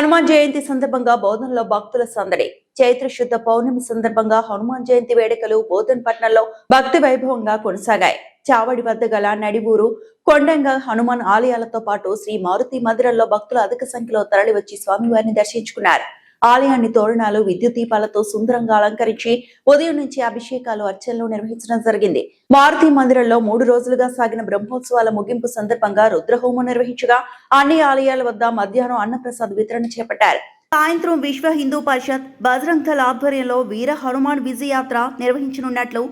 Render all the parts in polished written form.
హనుమాన్ జయంతి సందర్భంగా బోధనలో భక్తుల సందడి. చైత్ర శుద్ధ పౌర్ణమి సందర్భంగా హనుమాన్ జయంతి వేడుకలు బోధన్ పట్టణంలో భక్తి వైభవంగా కొనసాగాయి. చావడి వద్ద గల నడివూరు కొండంగ హనుమాన్ ఆలయాలతో పాటు శ్రీ మారుతి మందిరంలో భక్తులు అధిక సంఖ్యలో తరలివచ్చి స్వామివారిని దర్శించుకున్నారు. ఆలయాన్ని తోరణాలు, విద్యుత్ దీపాలతో సుందరంగా అలంకరించి ఉదయం నుంచి అభిషేకాలు, అర్చనలు నిర్వహించడం జరిగింది. మారుతి మందిరంలో 3 రోజులుగా సాగిన బ్రహ్మోత్సవాల ముగింపు సందర్భంగా రుద్రహోమం నిర్వహించగా అన్ని ఆలయాల వద్ద మధ్యాహ్నం అన్నప్రసాద్ వితరణ చేపట్టారు. సాయంత్రం విశ్వ హిందూ పరిషత్, బజరంగ్ దళ్ ఆధ్వర్యంలో వీర హనుమాన్ విజయయాత్ర నిర్వహించనున్నట్లు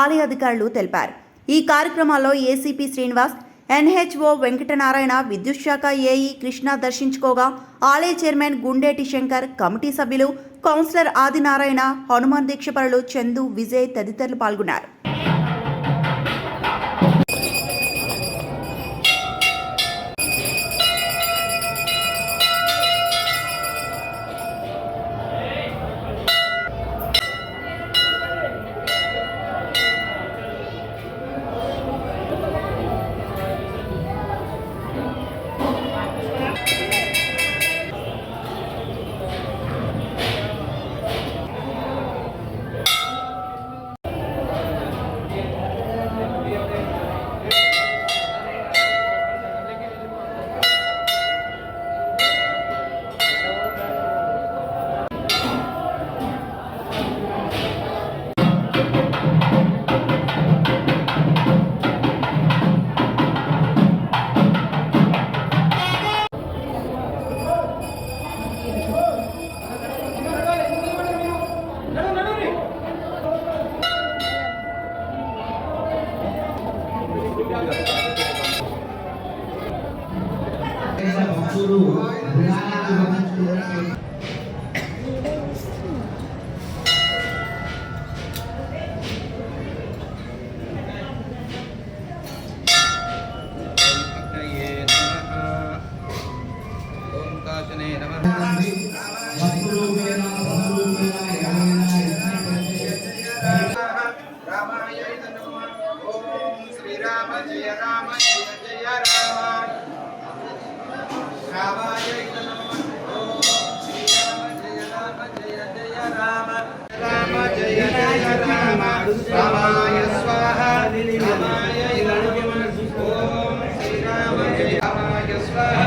ఆలయ అధికారులు తెలిపారు. ఈ కార్యక్రమాల్లో ఏసీపీ శ్రీనివాస్, ఎన్హెచ్ఓ వెంకటనారాయణ, విద్యుత్ శాఖ ఏఈ కృష్ణ దర్శించుకోగా ఆలయ చైర్మన్ గుండేటి శంకర్, కమిటీ సభ్యులు, కౌన్సిలర్ ఆదినారాయణ, హనుమాన్ దీక్షపరులు చందు, విజయ్ తదితరులు పాల్గొన్నారు. రామాయ స్వాహ రామాయ ఓం శ్రీరామ జయ రామాయ స్వాహ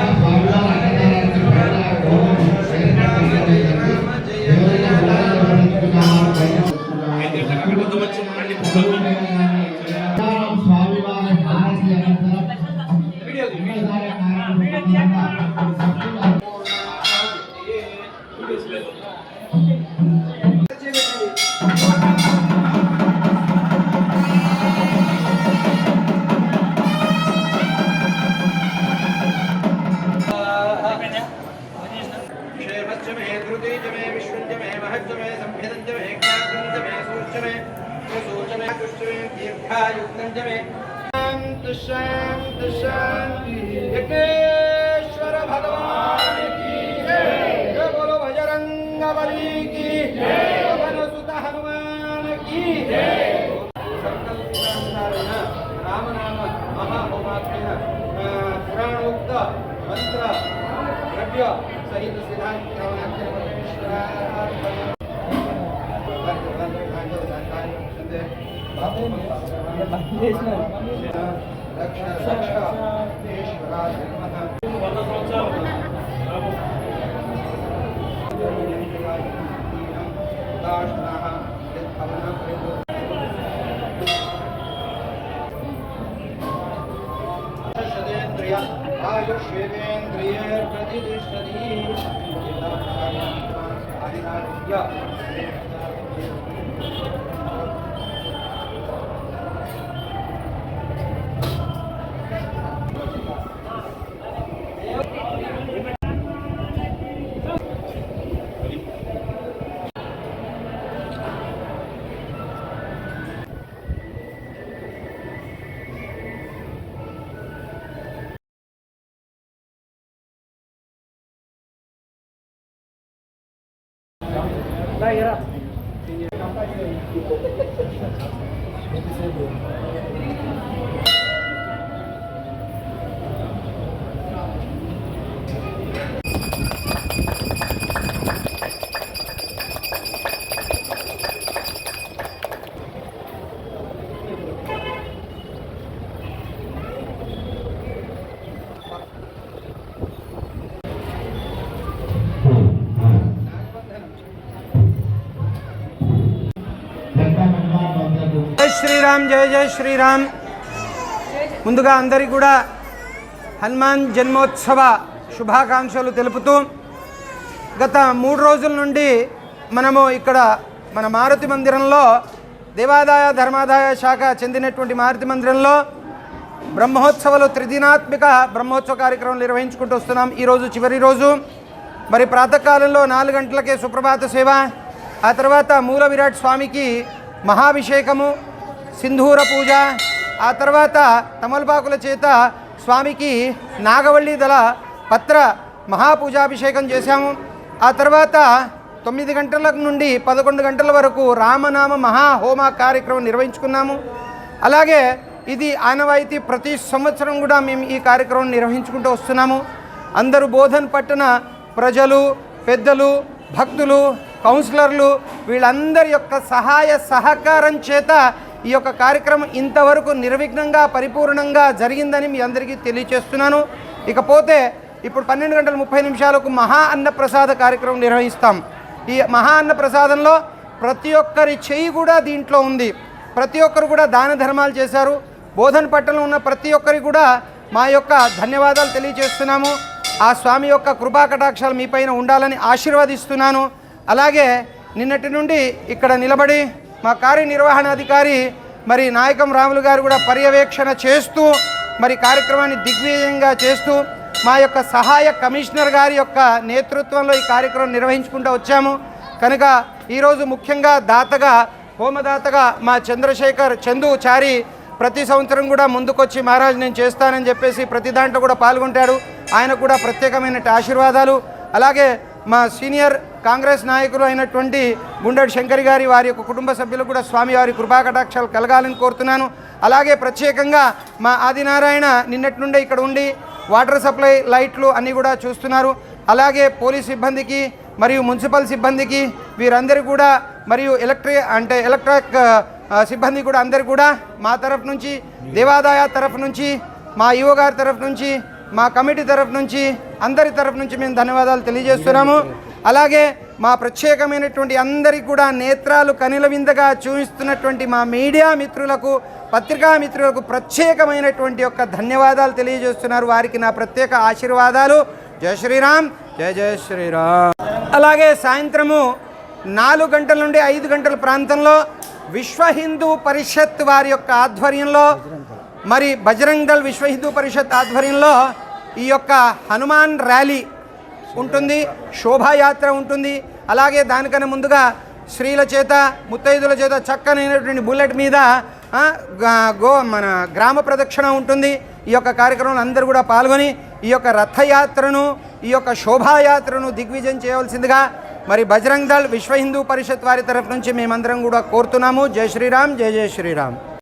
ఓం శ్రీరామ జయ రామ జయ జయ స్వామివారి హారతి అనంతరం शांति शांति यज्ञेश्वर भगवान की जय। बोलो बजरंगबली की जय। पवन सुत हनुमान की जय। राम नाम महाहोमात्मेन पुराणोक्त मंत्र द्रव्य सहित सिद्धांत आयुष्वेन्द्रिय प्रतिष्ठति శ్రీరామ్, జయ జయ శ్రీరామ్. ముందుగా అందరికీ కూడా హనుమాన్ జన్మోత్సవ శుభాకాంక్షలు తెలుపుతూ గత 3 రోజుల నుండి మనము ఇక్కడ మన మారుతి మందిరంలో దేవాదాయ ధర్మాదాయ శాఖ చెందినటువంటి మారుతి మందిరంలో బ్రహ్మోత్సవాలు త్రిదినాత్మిక బ్రహ్మోత్సవ కార్యక్రమం నిర్వహించుకుంటూ వస్తున్నాం. ఈరోజు చివరి రోజు. మరి ప్రాతకాలంలో 4 గంటలకే సుప్రభాత సేవ, ఆ తర్వాత మూల విరాట్ స్వామికి మహాభిషేకము, సింధూర పూజ, ఆ తర్వాత తమలపాకుల చేత స్వామికి నాగవల్లి దళ పత్ర మహాపూజాభిషేకం చేశాము. ఆ తర్వాత 9 గంటల నుండి 11 గంటల వరకు రామనామ మహాహోమ కార్యక్రమం నిర్వహించుకున్నాము. అలాగే ఇది ఆనవాయితీ, ప్రతి సంవత్సరం కూడా మేము ఈ కార్యక్రమం నిర్వహించుకుంటూ వస్తున్నాము. అందరూ బోధన్ పట్టణ ప్రజలు, పెద్దలు, భక్తులు, కౌన్సిలర్లు వీళ్ళందరి యొక్క సహాయ సహకారం చేత ఈ యొక్క కార్యక్రమం ఇంతవరకు నిర్విఘ్నంగా పరిపూర్ణంగా జరిగిందని మీ అందరికీ తెలియచేస్తున్నాను. ఇకపోతే ఇప్పుడు 12 గంటల 30 నిమిషాలకు మహా అన్నప్రసాద కార్యక్రమం నిర్వహిస్తాం. ఈ మహా అన్నప్రసాదంలో ప్రతి ఒక్కరి చెయ్యి కూడా దీంట్లో ఉంది. ప్రతి ఒక్కరు కూడా దాన ధర్మాలు చేశారు. బోధన్ పట్టణంలో ఉన్న ప్రతి ఒక్కరికి కూడా మా యొక్క ధన్యవాదాలు తెలియజేస్తున్నాము. ఆ స్వామి యొక్క కృపా కటాక్షాలు మీపైన ఉండాలని ఆశీర్వదిస్తున్నాను. అలాగే నిన్నటి నుండి ఇక్కడ నిలబడి మా కార్యనిర్వహణాధికారి మరి నాయకం రాములు గారు కూడా పర్యవేక్షణ చేస్తూ మరి కార్యక్రమాన్ని దిగ్విజయంగా చేస్తూ మా యొక్క సహాయ కమిషనర్ గారి యొక్క నేతృత్వంలో ఈ కార్యక్రమం నిర్వహించుకుంటూ వచ్చాము. కనుక ఈరోజు ముఖ్యంగా దాతగా, హోమదాతగా మా చంద్రశేఖర్ చందుచారి ప్రతి సంవత్సరం కూడా ముందుకొచ్చి మహారాజ్ నేను చేస్తానని చెప్పేసి ప్రతి దాంట్లో కూడా పాల్గొంటాడు. ఆయన కూడా ప్రత్యేకమైన ఆశీర్వాదాలు. అలాగే మా సీనియర్ కాంగ్రెస్ నాయకులు అయినటువంటి గుండెడి శంకర్ గారి వారి యొక్క కుటుంబ సభ్యులు కూడా స్వామివారి కృపాకటాక్షాలు కలగాలని కోరుతున్నాను. అలాగే ప్రత్యేకంగా మా ఆదినారాయణ నిన్నటి నుండే ఇక్కడ ఉండి వాటర్ సప్లై లైట్లు అన్నీ కూడా చూస్తున్నారు. అలాగే పోలీస్ సిబ్బందికి మరియు మున్సిపల్ సిబ్బందికి వీరందరికీ కూడా మరియు ఎలక్ట్రిక్ సిబ్బంది కూడా అందరికీ కూడా మా తరఫు నుంచి, దేవాదాయ తరఫు నుంచి, మా ఈవో గారి తరఫు నుంచి, మా కమిటీ తరఫు నుంచి, అందరి తరఫు నుంచి మేము ధన్యవాదాలు తెలియజేస్తున్నాము. అలాగే మా ప్రత్యేకమైనటువంటి అందరికీ కూడా నేత్రాలు కనుల విందగా చూపిస్తున్నటువంటి మా మీడియా మిత్రులకు, పత్రికా మిత్రులకు ప్రత్యేకమైనటువంటి యొక్క ధన్యవాదాలు తెలియజేస్తున్నారు. వారికి నా ప్రత్యేక ఆశీర్వాదాలు. జయ శ్రీరామ్, జయ జయ శ్రీరామ్. అలాగే సాయంత్రము 4 గంటల నుండి 5 గంటల ప్రాంతంలో విశ్వ హిందూ పరిషత్ వారి యొక్క ఆధ్వర్యంలో, మరి బజరంగ్ దళ్ విశ్వ హిందూ పరిషత్ ఆధ్వర్యంలో ఈ యొక్క హనుమాన్ ర్యాలీ ఉంటుంది, శోభాయాత్ర ఉంటుంది. అలాగే దానికన్నా ముందుగా స్త్రీల చేత, ముత్తైదుల చేత చక్కనైనటువంటి బుల్లెట్ మీద మన గ్రామ ప్రదక్షిణ ఉంటుంది. ఈ యొక్క కార్యక్రమంలో అందరూ కూడా పాల్గొని ఈ యొక్క రథయాత్రను, ఈ యొక్క శోభాయాత్రను దిగ్విజయం చేయవలసిందిగా మరి బజరంగ్ దళ్ విశ్వ హిందూ పరిషత్ వారి తరఫు నుంచి మేమందరం కూడా కోరుతున్నాము. జై శ్రీరామ్, జై జై శ్రీరామ్.